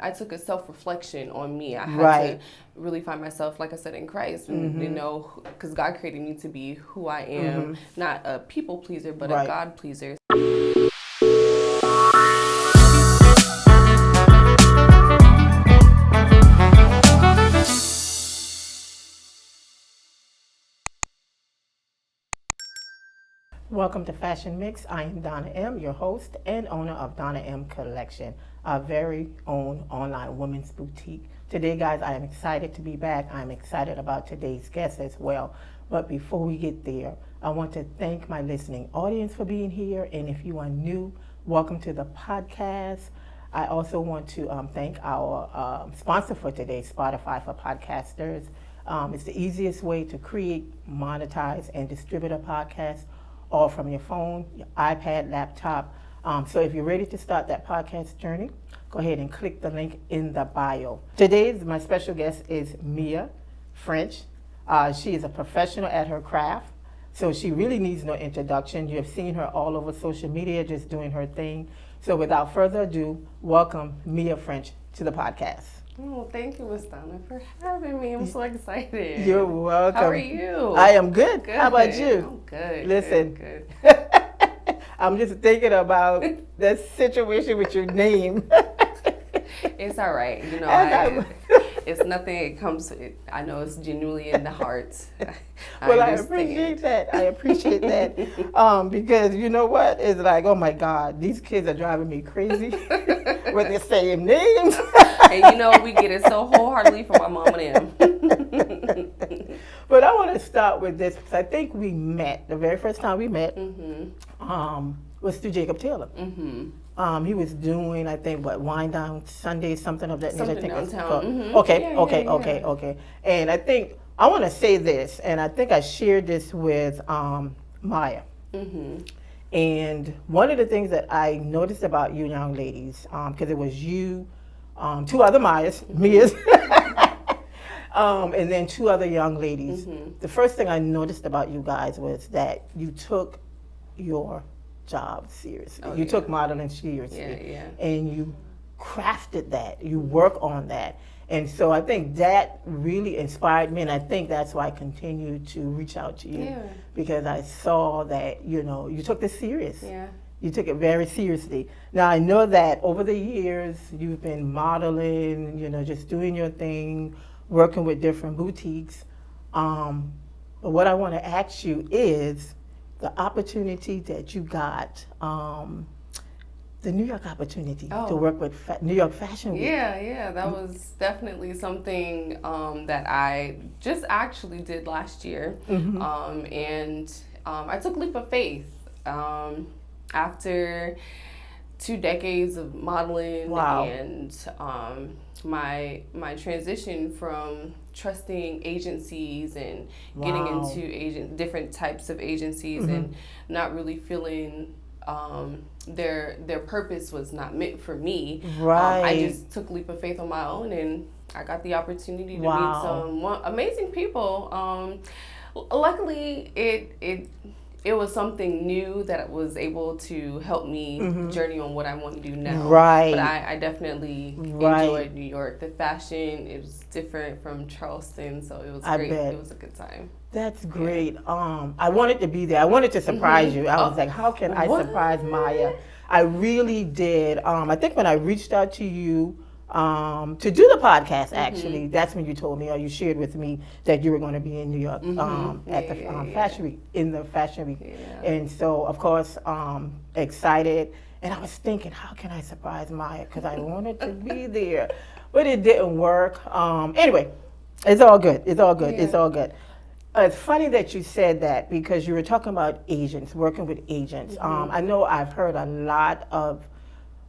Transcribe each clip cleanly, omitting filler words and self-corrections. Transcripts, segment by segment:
I took a self-reflection on me. I had Right. to really find myself, like I said, in Christ, and because God created me to be who I am, not a people pleaser, but a Right. God pleaser. Welcome to Fashion Mix. I am Donna M., your host and owner of Donna M Collection, our very own online women's boutique. Today, guys, I am excited to be back. I'm excited about today's guest as well. But before we get there, I want to thank my listening audience for being here. And if you are new, welcome to the podcast. I also want to thank our sponsor for today, Spotify for Podcasters. It's the easiest way to create, monetize, and distribute a podcast, all from your phone, your iPad, laptop. So if you're ready to start that podcast journey, go ahead and click the link in the bio. Today's my special guest is Mia French. She is a professional at her craft, so she really needs no introduction. You have seen her all over social media just doing her thing. So without further ado, welcome Mia French to the podcast. Oh, thank you, Miss Donna, for having me. I'm so excited. You're welcome. How are you? I am good. Good. How about you? I'm good. Listen. Good. I'm just thinking about that situation with your name. It's all right. You know, it's nothing. It comes. I know it's genuinely in the heart. Well, I appreciate that. I appreciate that. Because you know what? It's like, oh my God, these kids are driving me crazy with the same names. And you know, we get it so wholeheartedly from my mom and them. But I want to start with this because I think we met, the very first time we met was through Jacob Taylor. He was doing, I think, Wine Down Sunday, something of that nature. Something downtown. Okay. Yeah. And I think, I want to say this, and I think I shared this with Maya. And one of the things that I noticed about you young ladies, because it was you, two other Mias, and then two other young ladies. The first thing I noticed about you guys was that you took your job seriously. You took modeling seriously. And you crafted that. You work on that. And so I think that really inspired me, and I think that's why I continue to reach out to you, because I saw that, you know, you took this serious. You took it very seriously. Now, I know that over the years, you've been modeling, you know, just doing your thing, working with different boutiques. But what I want to ask you is the opportunity that you got, the New York opportunity to work with New York Fashion Week. Yeah, that was definitely something that I just actually did last year. And I took a leap of faith after 2 decades of modeling and my transition from trusting agencies and getting into different types of agencies and not really feeling their purpose was not meant for me. I just took a leap of faith on my own, and I got the opportunity to meet some amazing people. Luckily, it was something new that was able to help me journey on what I want to do now. But I definitely enjoyed New York. The fashion, it was different from Charleston, so it was great. It was a good time. That's great. I wanted to be there. I wanted to surprise you. I was like, how can I surprise Maya? I really did. I think when I reached out to you to do the podcast, actually, that's when you told me, or you shared with me that you were going to be in New York at the Fashion Week, in the Fashion Week. And so, of course, excited. And I was thinking, how can I surprise Maya? Because I wanted to be there. But it didn't work. Anyway, it's all good. It's all good. It's all good. It's funny that you said that, because you were talking about agents, working with agents. I know I've heard a lot of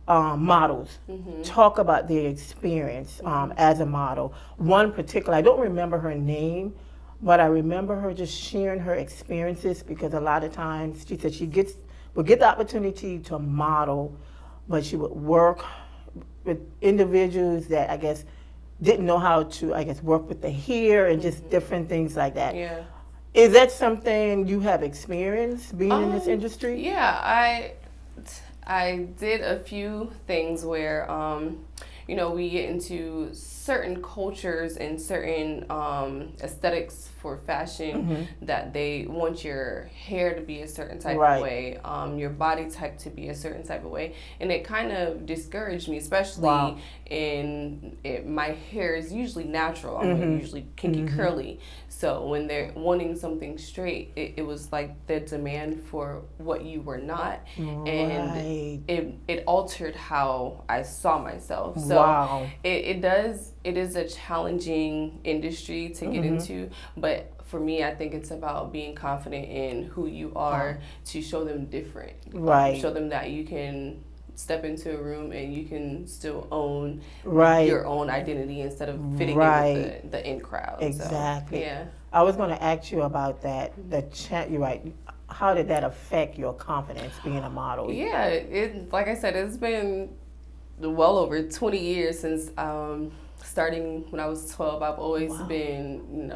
models talk about their experience as a model. One particular, I don't remember her name, but I remember her just sharing her experiences, because a lot of times she said she would get the opportunity to model, but she would work with individuals that I guess didn't know how to, I guess, work with the hair and just different things like that. Is that something you have experienced being in this industry? Yeah, I did a few things where we get into certain cultures and certain aesthetics for fashion that they want your hair to be a certain type of way, your body type to be a certain type of way, and it kind of discouraged me, especially my hair is usually natural. I'm usually kinky curly, so when they're wanting something straight, it was like the demand for what you were not, and it altered how I saw myself. So it is a challenging industry to get into, but for me, I think it's about being confident in who you are to show them different. Show them that you can step into a room and you can still own your own identity instead of fitting in with the in crowd. Exactly. So, yeah. I was going to ask you about that. You're right. How did that affect your confidence being a model? Yeah, like I said, it's been well over 20 years since starting when I was 12. I've always been,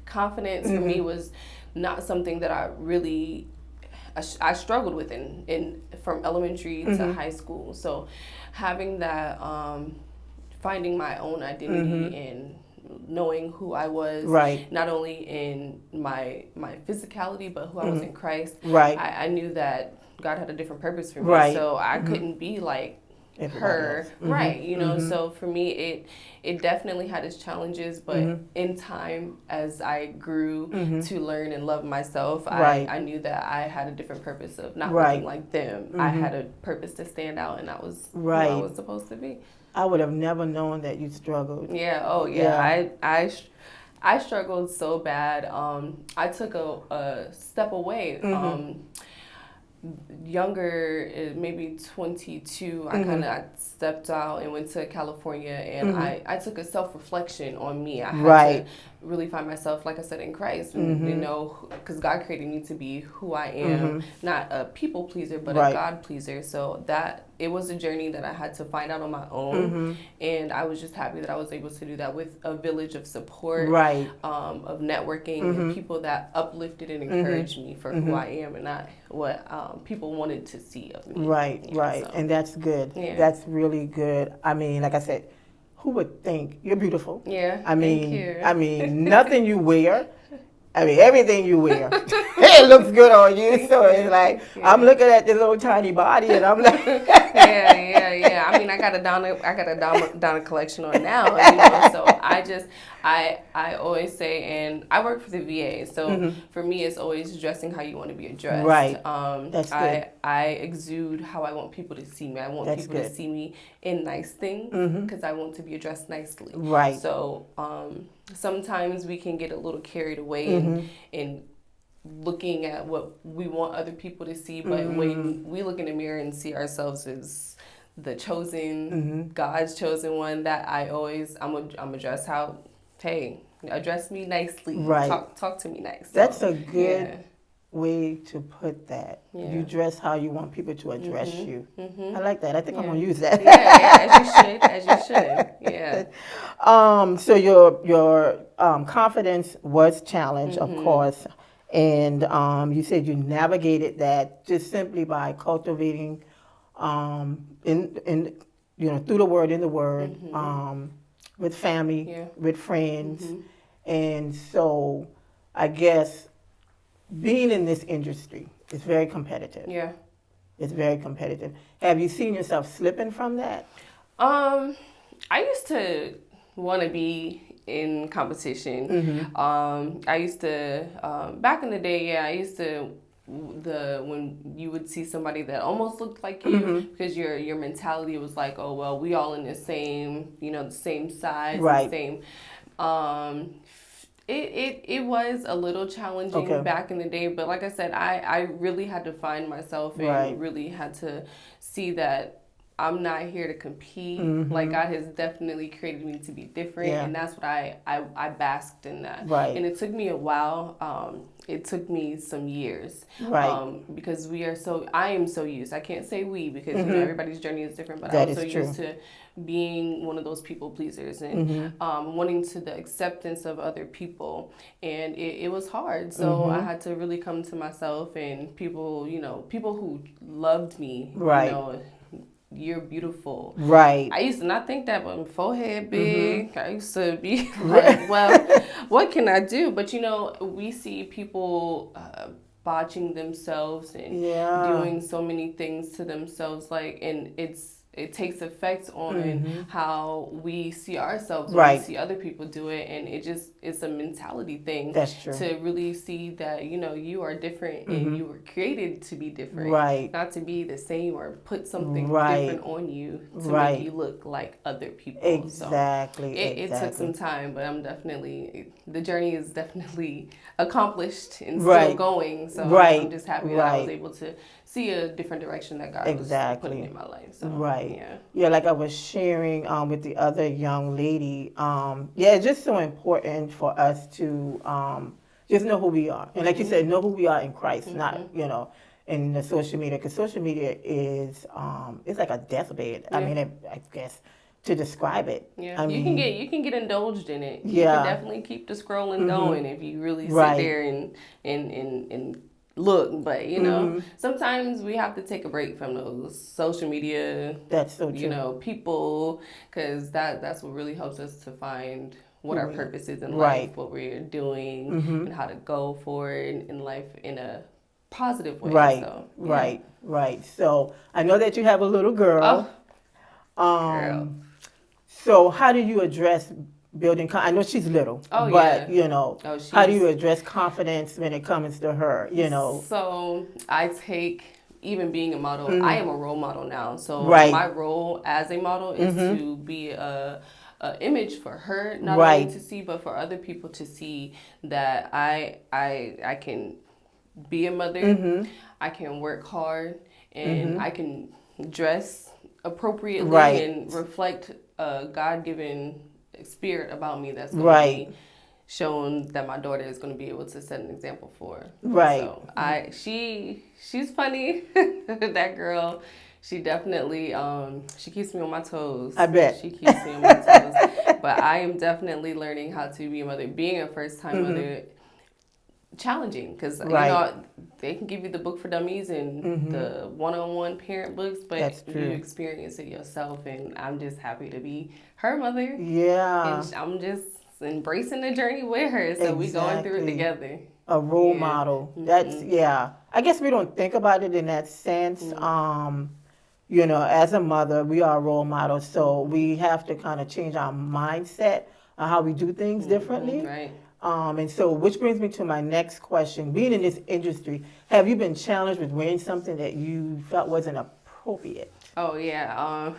confidence for me was not something that I really I struggled with in from elementary to high school. So having that, finding my own identity and knowing who I was, not only in my physicality, but who I was in Christ. I knew that God had a different purpose for me. So I couldn't be like her, so for me it definitely had its challenges, but in time, as I grew to learn and love myself, I knew that I had a different purpose of not looking like them. I had a purpose to stand out, and that was who I was supposed to be. I would have never known that you struggled. I struggled so bad. I took a step away. Younger, maybe 22, I kind of stepped out and went to California, and I took a self-reflection on me. I had to really find myself, like I said, in Christ, and, because God created me to be who I am, not a people pleaser, but a God pleaser. So that it was a journey that I had to find out on my own, and I was just happy that I was able to do that with a village of support, of networking, and people that uplifted and encouraged me for who I am and not what people wanted to see of me. So. And that's good. That's really good. I mean, like I said, who would think you're beautiful? Thank you. I mean, nothing you wear. I mean, everything you wear, it looks good on you. So it's like, I'm looking at this little tiny body, and I'm like, yeah. I mean, I got a Donna collection on now, so I always say, and I work for the VA, so for me, it's always dressing how you want to be addressed. That's good. I exude how I want people to see me. I want people to see me in nice things because I want to be addressed nicely. So sometimes we can get a little carried away in looking at what we want other people to see, but when we look in the mirror and see ourselves as the chosen, God's chosen one, that I'm address how, hey, address me nicely. Talk to me nice. That's a good way to put that. You dress how you want people to address you. I like that. I think I'm gonna use that. As you should. So your confidence was challenged, of course, and you said you navigated that just simply by cultivating in through the word, in the word, with family, with friends, and so I guess being in this industry is very competitive. It's very competitive. Have you seen yourself slipping from that? I used to want to be in competition. I used to, back in the day, I used to, when you would see somebody that almost looked like you, because your mentality was like, oh, well, we all in the same, the same size, the same, It was a little challenging back in the day, but like I said, I really had to find myself and really had to see that I'm not here to compete. Like, God has definitely created me to be different, and that's what I basked in that. And it took me a while. It took me some years, because I am so used. I can't say we, because everybody's journey is different, but I was so used to being one of those people pleasers and wanting to the acceptance of other people, and it was hard. So I had to really come to myself, and people who loved me, you're beautiful. Right. I used to not think that, but my forehead big. I used to be like, well, what can I do? But we see people botching themselves and doing so many things to themselves, and it takes effect on how we see ourselves when we see other people do it, and it's a mentality thing. That's true. To really see that you are different and you were created to be different, not to be the same or put something different on you to make you look like other people. Exactly. So it took some time, but the journey is definitely accomplished and still going. So I'm just happy that I was able to see a different direction that God was putting in my life. So, yeah, like I was sharing with the other young lady, it's just so important for us to just know who we are. And like you said, know who we are in Christ, not, in the social media. Because social media is, it's like a deathbed. I mean, I guess, to describe it. Yeah, you can get indulged in it. You can definitely keep the scrolling going if you really sit there and look, but sometimes we have to take a break from those social media. That's so true. People, because that's what really helps us to find what our purpose is in life, what we're doing, and how to go forward in life in a positive way. Right. So I know that you have a little girl. Girl. So how do you address building? I know she's little, but how do you address confidence when it comes to her? So I take, even being a model, I am a role model now. So my role as a model is to be a image for her, not only to see, but for other people to see that I can be a mother, I can work hard, and I can dress appropriately and reflect a God-given spirit about me that's going to be shown, that my daughter is going to be able to set an example for. So she's funny. That girl, she definitely she keeps me on my toes. I bet she keeps me on my toes. But I am definitely learning how to be a mother. Being a first-time mother, challenging, because they can give you the book for dummies and the one-on-one parent books, but you experience it yourself, and I'm just happy to be her mother. And I'm just embracing the journey with her, so we going through it together. A role model. That's I guess we don't think about it in that sense. As a mother, we are a role model, so we have to kind of change our mindset on how we do things differently. And so, which brings me to my next question. Being in this industry, have you been challenged with wearing something that you felt wasn't appropriate? Oh, yeah. I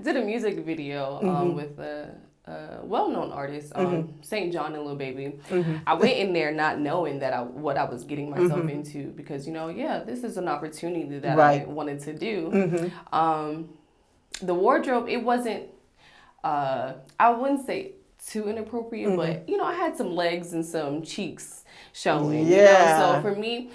did a music video with a well-known artist, St. John and Lil Baby. I went in there not knowing what I was getting myself into, because, this is an opportunity that I wanted to do. The wardrobe, it wasn't, I wouldn't say too inappropriate, but I had some legs and some cheeks showing. So for me,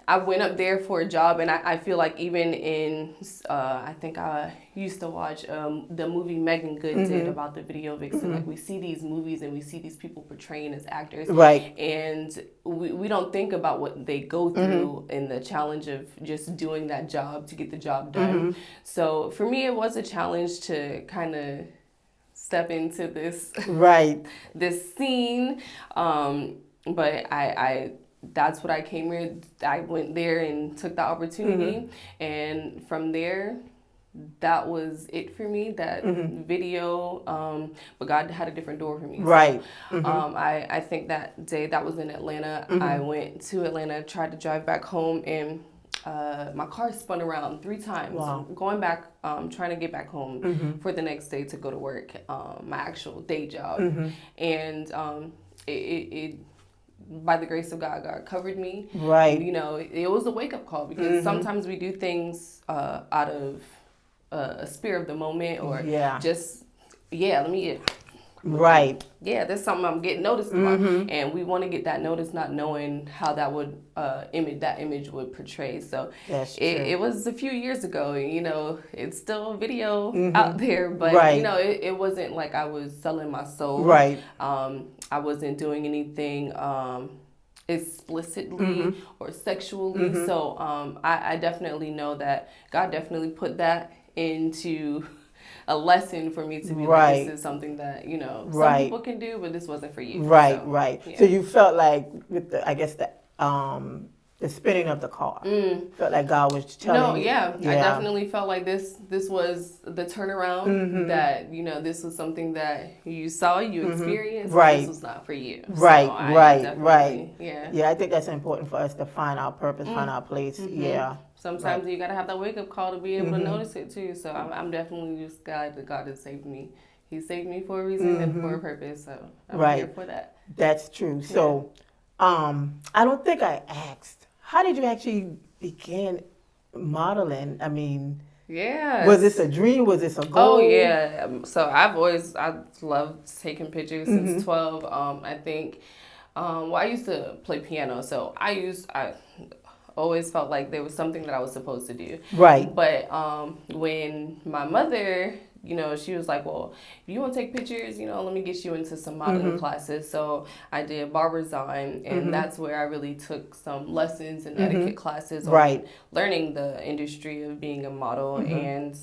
I went up there for a job, and I feel like even in I think I used to watch the movie Megan Good did about the video vixen. Like, we see these movies and we see these people portraying as actors, and we don't think about what they go through in the challenge of just doing that job to get the job done. So for me, it was a challenge to kind of step into this this scene, but I that's what I came here. I went there and took the opportunity, and from there, that was it for me. That video, but God had a different door for me. I think that day, that was in Atlanta. I went to Atlanta, tried to drive back home, and my car spun around 3 times. Going back, trying to get back home for the next day to go to work, my actual day job, and it by the grace of God, God covered me. It was a wake-up call, because sometimes we do things out of a spur of the moment, or just let me get there's something I'm getting noticed about, and we want to get that notice, not knowing how that would image would portray. So it was a few years ago, it's still a video out there, but it wasn't like I was selling my soul. I wasn't doing anything explicitly or sexually. So I definitely know that God definitely put that into a lesson for me to be like, this is something that, you know, some people can do, but this wasn't for you. Right, so, right. Yeah. So you felt like with the spinning of the car, felt like God was telling you. I definitely felt like this was the turnaround, that, you know, this was something that you saw, you experienced, Right. This was not for you. Right, so right. Yeah. Yeah, I think that's important for us to find our purpose, find our place. Yeah. Sometimes you got to have that wake-up call to be able to notice it, too. So I'm definitely just glad that God has saved me. He saved me for a reason and for a purpose, so I'm here for that. That's true. So I don't think I asked, how did you actually begin modeling? I mean, was this a dream? Was this a goal? Oh, yeah. So I've loved taking pictures since 12. I think, I used to play piano, so I always felt like there was something that I was supposed to do. Right. But when my mother, you know, she was like, well, if you want to take pictures, you know, let me get you into some modeling classes. So I did Barbizon, and that's where I really took some lessons and etiquette classes on learning the industry of being a model. And,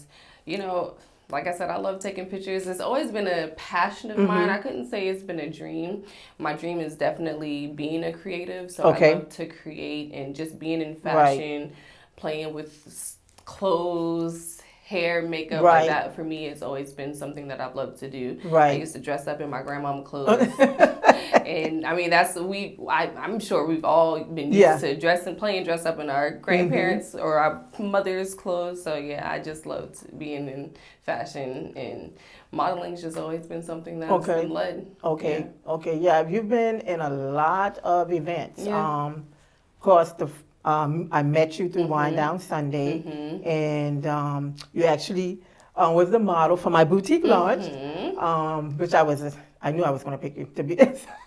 you know, like I said, I love taking pictures. It's always been a passion of mine. I couldn't say it's been a dream. My dream is definitely being a creative. So I love to create, and just being in fashion, playing with clothes, hair, makeup, like that. For me, it's always been something that I've loved to do. I used to dress up in my grandmama clothes. And I mean, I'm sure we've all been used to dress up in our grandparents or our mother's clothes. So yeah, I just loved being in fashion, and modeling's just always been something that's been led. Yeah, you've been in a lot of events. Of course, I met you through Wind Down Sunday, and you actually was the model for my boutique launch, which I knew I was going to pick you to be.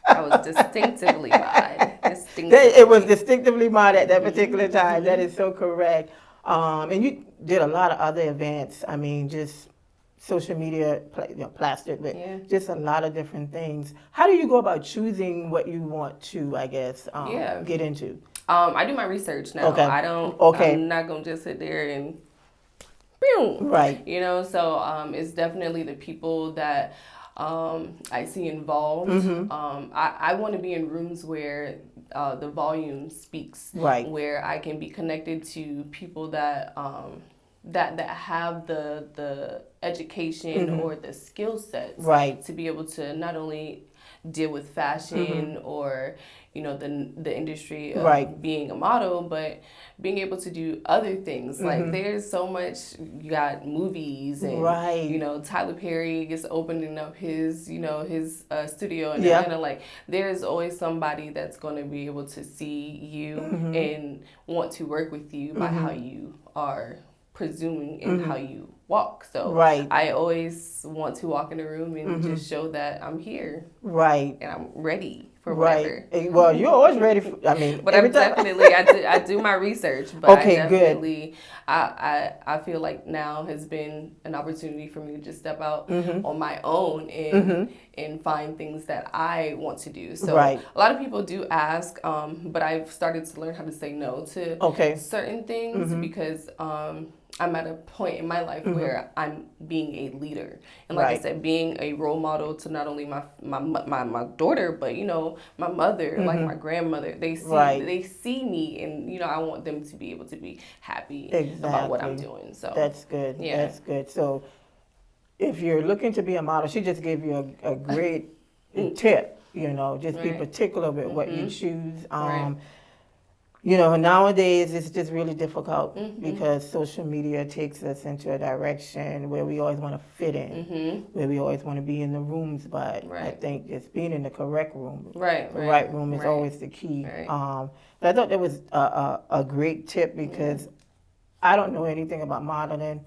I was distinctively mod. It was distinctively mod at that particular time. That is so correct. And you did a lot of other events. I mean, just social media, plastic, but just a lot of different things. How do you go about choosing what you want to, I guess, get into? I do my research now. I don't. I'm not gonna just sit there and, boom. Right. You know, so it's definitely the people that I see involved. I want to be in rooms where the volume speaks. Right. Where I can be connected to people that that have the education or the skill sets to be able to not only deal with fashion or, you know, the industry of being a model, but being able to do other things. Like, there's so much. You got movies, and you know, Tyler Perry is opening up his studio in Atlanta. Like, there's always somebody that's going to be able to see you and want to work with you by how you are presuming and how you walk. So I always want to walk in a room and just show that I'm here. And I'm ready for whatever. Well, you're always ready for, I mean, but I'm definitely, I do my research, but I definitely, I feel like now has been an opportunity for me to just step out on my own and find things that I want to do. So a lot of people do ask, but I've started to learn how to say no to certain things because I'm at a point in my life where I'm being a leader, and like I said, being a role model to not only my daughter, but, you know, my mother, like my grandmother. They see me, and, you know, I want them to be able to be happy about what I'm doing. So that's good. That's good. So if you're looking to be a model, she just gave you a great tip. You know, just be particular with what you choose. You know, nowadays it's just really difficult because social media takes us into a direction where we always want to fit in, where we always want to be in the rooms. But I think just being in the correct room, the right room is always the key. But I thought that was a great tip because I don't know anything about modeling.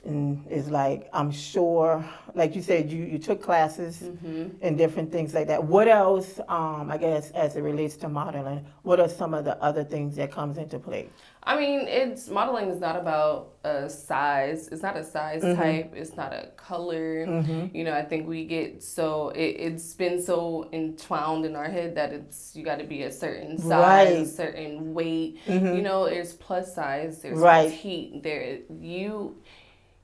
fashion is like, I'm sure, like you said, you took classes and different things like that. What else, I guess, as it relates to modeling, what are some of the other things that comes into play? I mean, modeling is not about a size. It's not a size type. It's not a color. You know, I think we get it's been so entwined in our head that you got to be a certain size, a certain weight. You know, there's plus size, there's petite.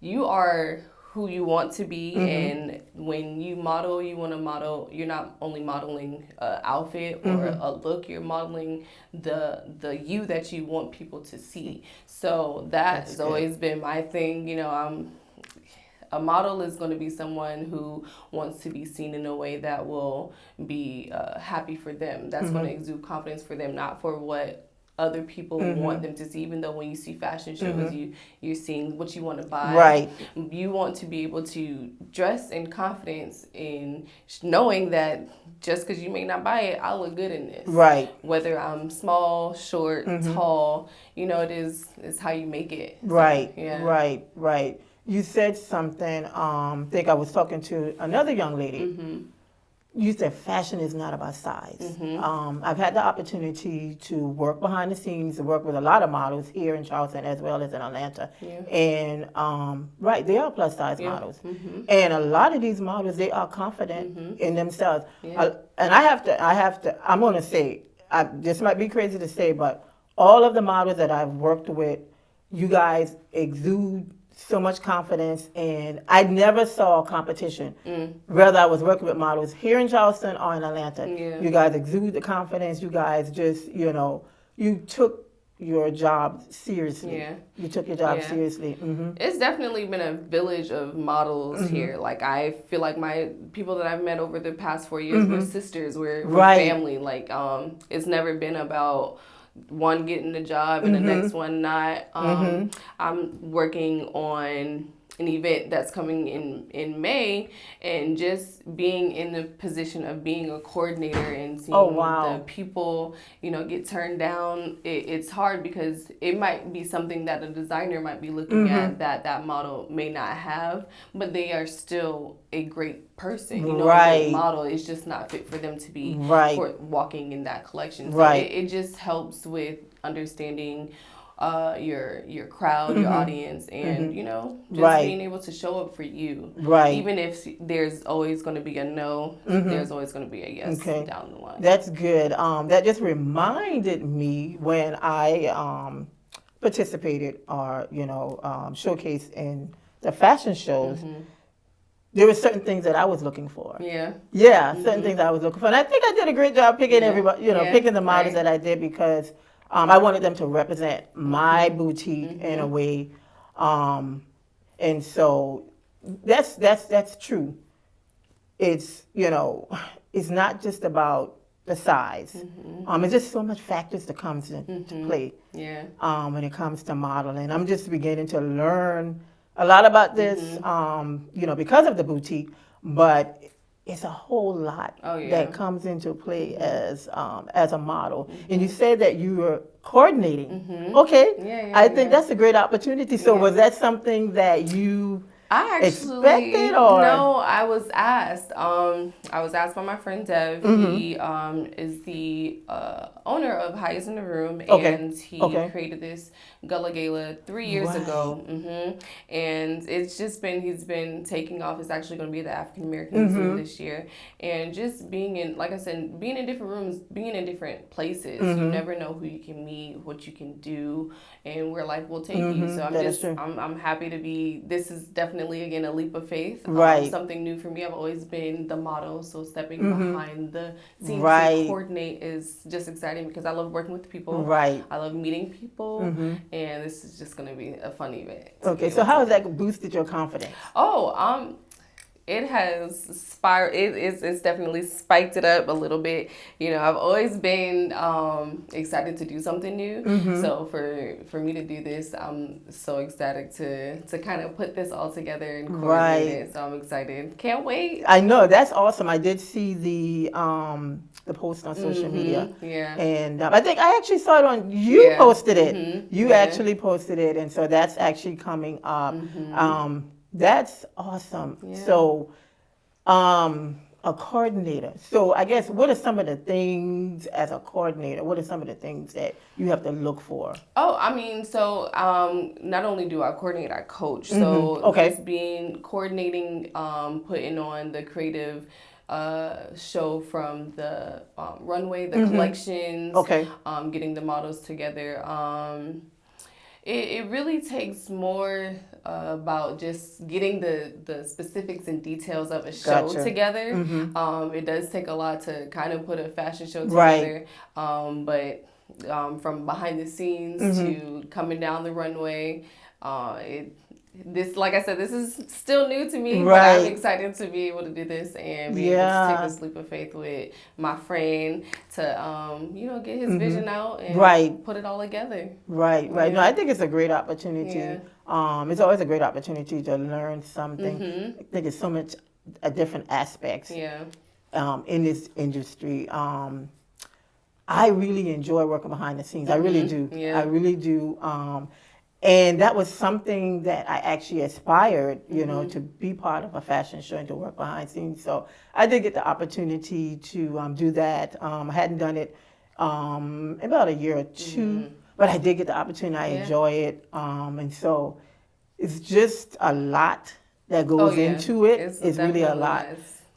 You are who you want to be, and when you model, you want to model. You're not only modeling an outfit or a look. You're modeling the you that you want people to see. So that's always been my thing. You know, a model is going to be someone who wants to be seen in a way that will be happy for them. That's going to exude confidence for them, not for what other people want them to see. Even though when you see fashion shows, you're seeing what you want to buy. Right. You want to be able to dress in confidence in knowing that just because you may not buy it, I'll look good in this. Right. Whether I'm small, short, tall, you know, it's how you make it. Right. So, yeah. Right. You said something, I think I was talking to another young lady. You said fashion is not about size. I've had the opportunity to work behind the scenes, to work with a lot of models here in Charleston as well as in Atlanta. And they are plus size models. And a lot of these models, they are confident in themselves. And I have to, I'm gonna say, this might be crazy to say, but all of the models that I've worked with, you guys exude so much confidence, and I never saw competition. Whether I was working with models here in Charleston or in Atlanta, you guys exude the confidence. You guys just, you know, you took your job seriously. You took your job seriously. It's definitely been a village of models here. Like, I feel like my people that I've met over the past 4 years, we're sisters, we're family. Like, it's never been about one getting the job and the next one not. I'm working on an event that's coming in May, and just being in the position of being a coordinator and seeing the people, you know, get turned down. It's hard because it might be something that a designer might be looking at that model may not have, but they are still a great person. You know, a great model is just not fit for them to be walking in that collection. So it just helps with understanding your crowd, your audience, and you know, just being able to show up for you. Even if there's always going to be a no, there's always going to be a yes down the line. That's good. That just reminded me when I participated or showcased in the fashion shows. There were certain things that I was looking for. Certain things I was looking for, and I think I did a great job picking everybody. Picking the models that I did because I wanted them to represent my boutique in a way, and so that's true. It's it's not just about the size. It's just so much factors that comes into play. When it comes to modeling, I'm just beginning to learn a lot about this, because of the boutique, but it's a whole lot that comes into play as a model. And you said that you were coordinating. I think that's a great opportunity. So was that something that you expected, or? No, I was asked. I was asked by my friend Dev. He is the owner of Highest in the Room, and he created this Gala 3 years ago. And it's just he's been taking off. It's actually going to be at the African American Museum this year. And just being in, like I said, being in different rooms, being in different places, you never know who you can meet, what you can do, and where life will take you. So I'm happy to be. This is definitely, again, a leap of faith. Something new for me. I've always been the model, so stepping behind the scenes to coordinate is just exciting because I love working with people. I love meeting people, and this is just going to be a fun event. So how has that boosted your confidence? it has it's definitely spiked it up a little bit. You know, I've always been excited to do something new. So for me to do this, I'm so excited to kind of put this all together and coordinate it. So I'm excited. Can't wait. I know, that's awesome. I did see the post on social media. Yeah. And I think I actually saw it on, you posted it. You actually posted it, and so that's actually coming up. That's awesome. Yeah. So, a coordinator. So I guess, what are some of the things as a coordinator? What are some of the things that you have to look for? Oh, I mean, so not only do I coordinate, I coach. So just coordinating, putting on the creative show from the runway, the collections, getting the models together. It really takes more about just getting the specifics and details of a show together. It does take a lot to kind of put a fashion show together, but from behind the scenes to coming down the runway, like I said, this is still new to me, but I'm excited to be able to do this and be able to take this leap of faith with my friend to, get his vision out and put it all together. Right. No, I think it's a great opportunity. It's always a great opportunity to learn something. I think it's so much different aspects in this industry. I really enjoy working behind the scenes. I really do. I really do. And that was something that I actually aspired, to be part of a fashion show and to work behind the scenes. So I did get the opportunity to do that. I hadn't done it about a year or two, but I did get the opportunity. I enjoy it. And so it's just a lot that goes into it. It's really a lot.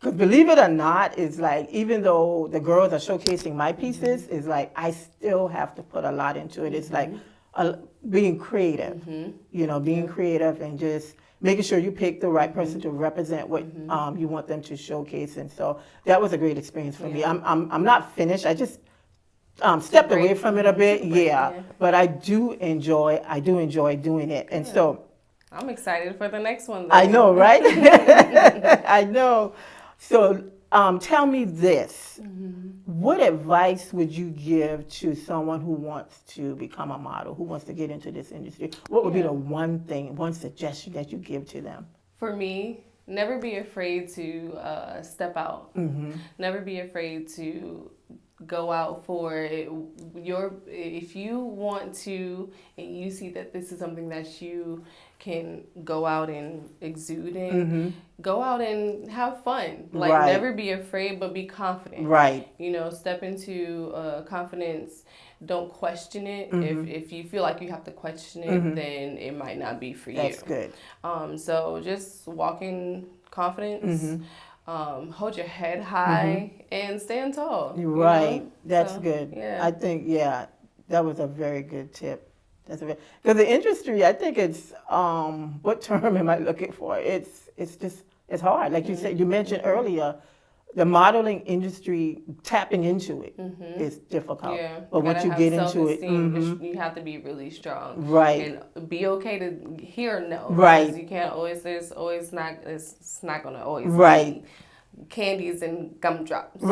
Because believe it or not, it's like, even though the girls are showcasing my pieces, it's like I still have to put a lot into it. It's like being creative, being creative and just making sure you pick the right person to represent what you want them to showcase. And so that was a great experience for me. I'm not finished. I just stepped away from it a bit, but I do enjoy doing it. And so I'm excited for the next one, though. I know, right? I know. So tell me this. What advice would you give to someone who wants to become a model, who wants to get into this industry? What would be the one suggestion that you give to them? For me, never be afraid to step out. Never be afraid to go out for it. If you want to and you see that this is something that you can go out and exude in, go out and have fun. Like, never be afraid, but be confident. Step into confidence. Don't question it. If you feel like you have to question it, then it might not be for you. That's good. So just walk in confidence. Hold your head high and stand tall. That's good. I think, that was a very good tip. Because the industry, I think it's, what term am I looking for? It's hard. Like you said, you mentioned earlier, the modeling industry, tapping into it is difficult. But once you get into it, you have to be really strong. And be okay to hear no. You can't always, it's not going to always be candies and gumdrops.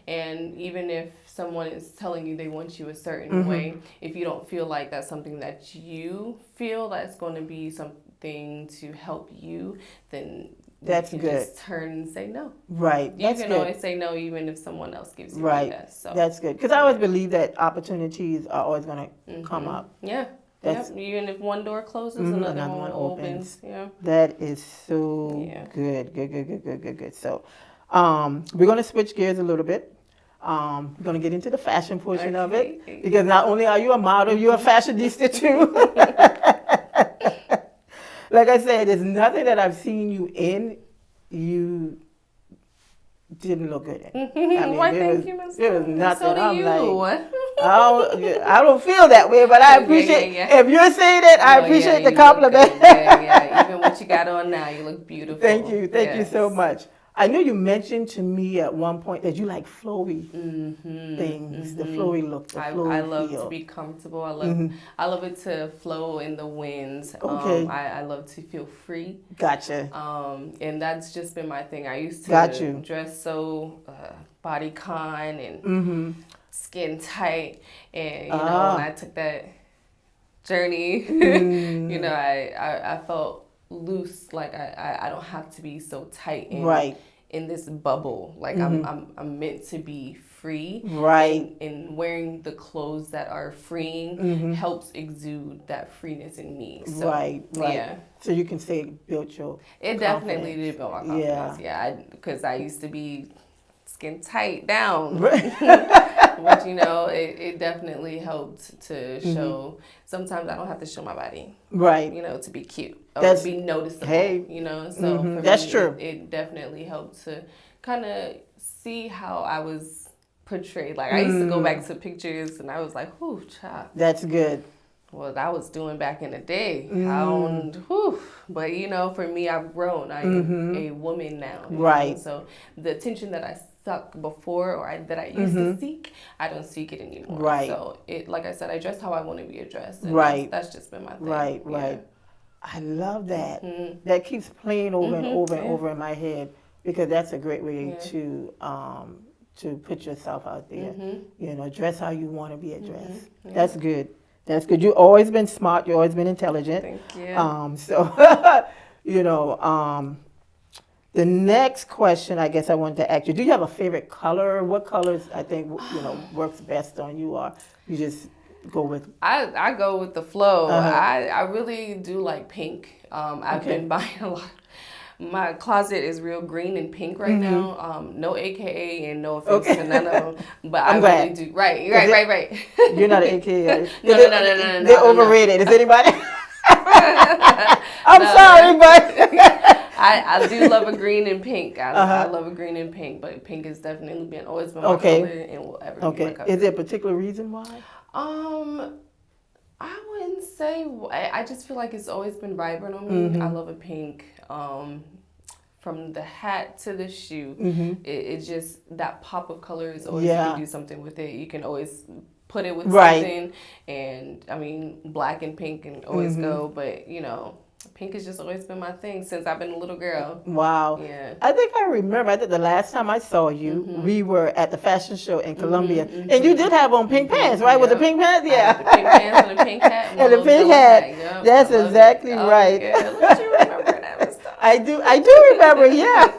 And even if someone is telling you they want you a certain way, if you don't feel like that's something that you feel that's going to be something to help you, then that's you good. Just turn and say no. You can always say no, even if someone else gives you a yes. So that's good. Because I always believe that opportunities are always going to come up. Even if one door closes, another one opens. That is so good. Good. So we're going to switch gears a little bit. We're going to get into the fashion portion of it. Because not only are you a model, you're a fashionista too. Like I said, there's nothing that I've seen you in you didn't look good in. Why, thank you, Miss. There was nothing. So do you. Like, I don't feel that way, but I appreciate if you're saying it. I appreciate the compliment. Even what you got on now, you look beautiful. Thank you so much. I know you mentioned to me at one point that you like flowy things, the flowy look, the flowy I love feel. to be comfortable. I love it to flow in the winds. Okay. I love to feel free. Gotcha. And that's just been my thing. I used to dress so bodycon and skin tight, and you know, when I took that journey, you know, I felt loose. Like I don't have to be so tight in this bubble. Like I'm meant to be free. Right. And wearing the clothes that are freeing helps exude that freeness in me. So, right. Yeah. So you can say it built your It definitely did build my confidence. Yeah. Because I used to be skin tight down. But you know, it definitely helped to show. Sometimes I don't have to show my body, right? You know, to be cute or to be noticeable. Hey, you know, so for that's me, true. It definitely helped to kind of see how I was portrayed. Like I used to go back to pictures and I was like, "Whew, child." That's good. What I was doing back in the day. But you know, for me, I've grown. I am a woman now. Right. Know? So the attention that I suck before or that I used to seek, I don't seek it anymore. Right. So it, like I said, I dress how I want to be addressed. And right. That's just been my thing. Right. Yeah. Right. I love that. That keeps playing over and over and over in my head because that's a great way to put yourself out there. You know, dress how you want to be addressed. That's good. That's good. You've always been smart. You've always been intelligent. Thank you. So, you know, the next question I guess I wanted to ask you, do you have a favorite color? What colors I think, you know, works best on you, or you just go with? I go with the flow. I really do like pink. I've been buying a lot. My closet is real green and pink right now. No AKA and no offense to none of them, but I really do. Right. You're not an AKA. No. They're overrated. Is anybody? I'm sorry, but I do love a green and pink. I love a green and pink, but pink has definitely always been my color and will ever be my color. Is there a particular reason why? I wouldn't say. I just feel like it's always been vibrant on me. I love a pink. From the hat to the shoe, it just that pop of color is always you can do something with it. You can always put it with something, and I mean black and pink can always go. But you know, pink has just always been my thing since I've been a little girl. Wow. Yeah. I think I remember. I think the last time I saw you, we were at the fashion show in Columbia, and you did have on pink pants, right? With the pink pants, yeah. The pink pants and the pink hat. And the pink hat. That's exactly right. Yeah. Look, you remember that stuff. I do remember. Yeah.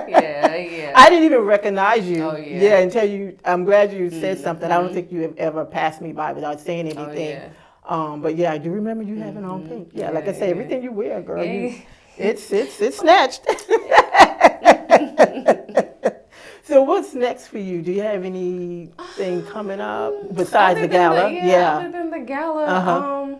Yeah. I didn't even recognize you. Oh yeah. Yeah, until you. I'm glad you said something. I don't think you have ever passed me by without saying anything. Oh, yeah. But yeah, I do remember you having on pink. Yeah, like I say, everything you wear, girl, it's snatched. So what's next for you? Do you have anything coming up besides the gala? Other than the gala,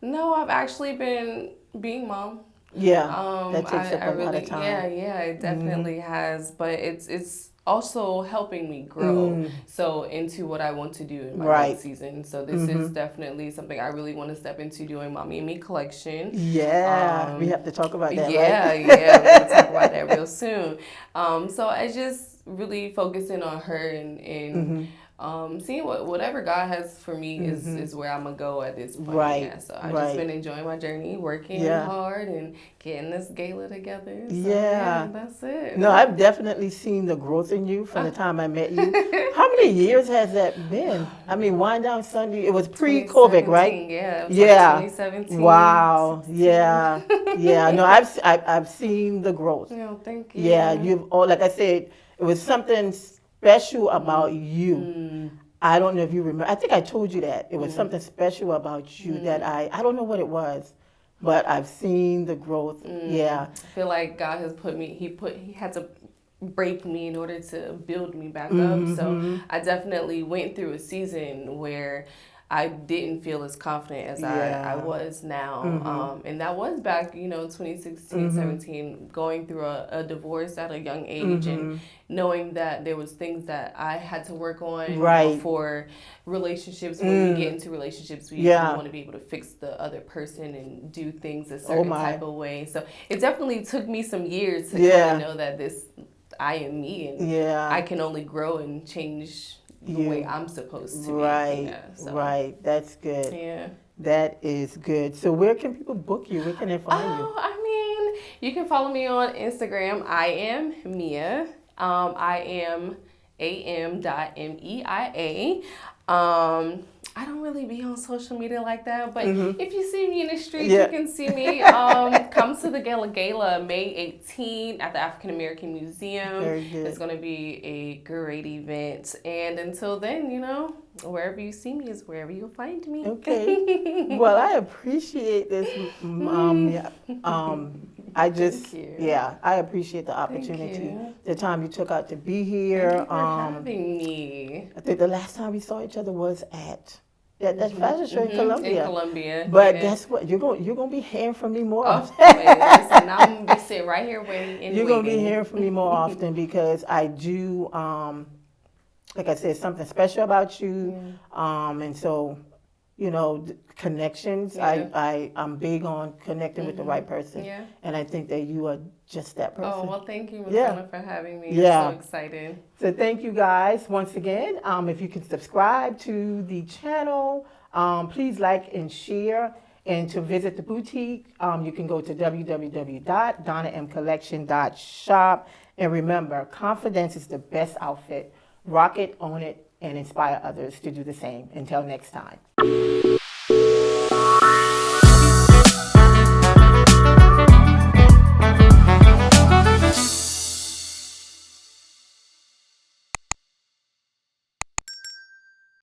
no, I've actually been being mom. Yeah, that takes up a lot of time. Yeah, it definitely has, but it's also helping me grow so into what I want to do in my next season. So this is definitely something I really want to step into, doing Mommy and Me collection. Yeah, we have to talk about that. Yeah, we're gonna talk about that real soon. So I just really focusing on her and seeing whatever God has for me is where I'm gonna go at this point. Right. Yeah, so I've just been enjoying my journey, working hard, and getting this gala together. So, yeah, that's it. No, I've definitely seen the growth in you from the time I met you. How many years has that been? I mean, Wind Down Sunday. It was pre-COVID, right? Yeah. It was like 2017. Wow. Yeah. Yeah. No, I've seen the growth. No, thank you. Yeah, like I said, it was something special about you. I don't know if you remember. I think I told you that. It was something special about you that I don't know what it was, but I've seen the growth. Yeah. I feel like God has he had to break me in order to build me back up. So I definitely went through a season where I didn't feel as confident as I was now. And that was back, 2016, 17, going through a divorce at a young age and knowing that there was things that I had to work on for relationships. When we get into relationships, we want to be able to fix the other person and do things a certain type of way. So it definitely took me some years to kind of know that this I am me, and I can only grow and change the way I'm supposed to be. Right. That's good. Yeah. That is good. So where can people book you? Where can they find you? I mean, you can follow me on Instagram. I am Mia. I am am.meia. I don't really be on social media like that, but if you see me in the street, you can see me. Come to the Gala May 18 at the African American Museum. It's going to be a great event. And until then, wherever you see me is wherever you'll find me. Okay. Well, I appreciate this. I appreciate the opportunity, the time you took out to be here. Thank you for having me. I think the last time we saw each other was at that fashion show in Columbia. In Columbia. But guess what? You're gonna be hearing from me more often. Listen, I'm gonna be sitting right here waiting. You're gonna be hearing from me more often because I do. Like I said, something special about you, and so, connections. I'm big on connecting with the right person, and I think that you are just that person. Oh, well, thank you, Ms. Donna, for having me. I'm so excited. So thank you guys once again. If you can subscribe to the channel, please like and share. And to visit the boutique, you can go to www.donnamcollection.shop. And remember, confidence is the best outfit. Rock it, own it, and inspire others to do the same. Until next time.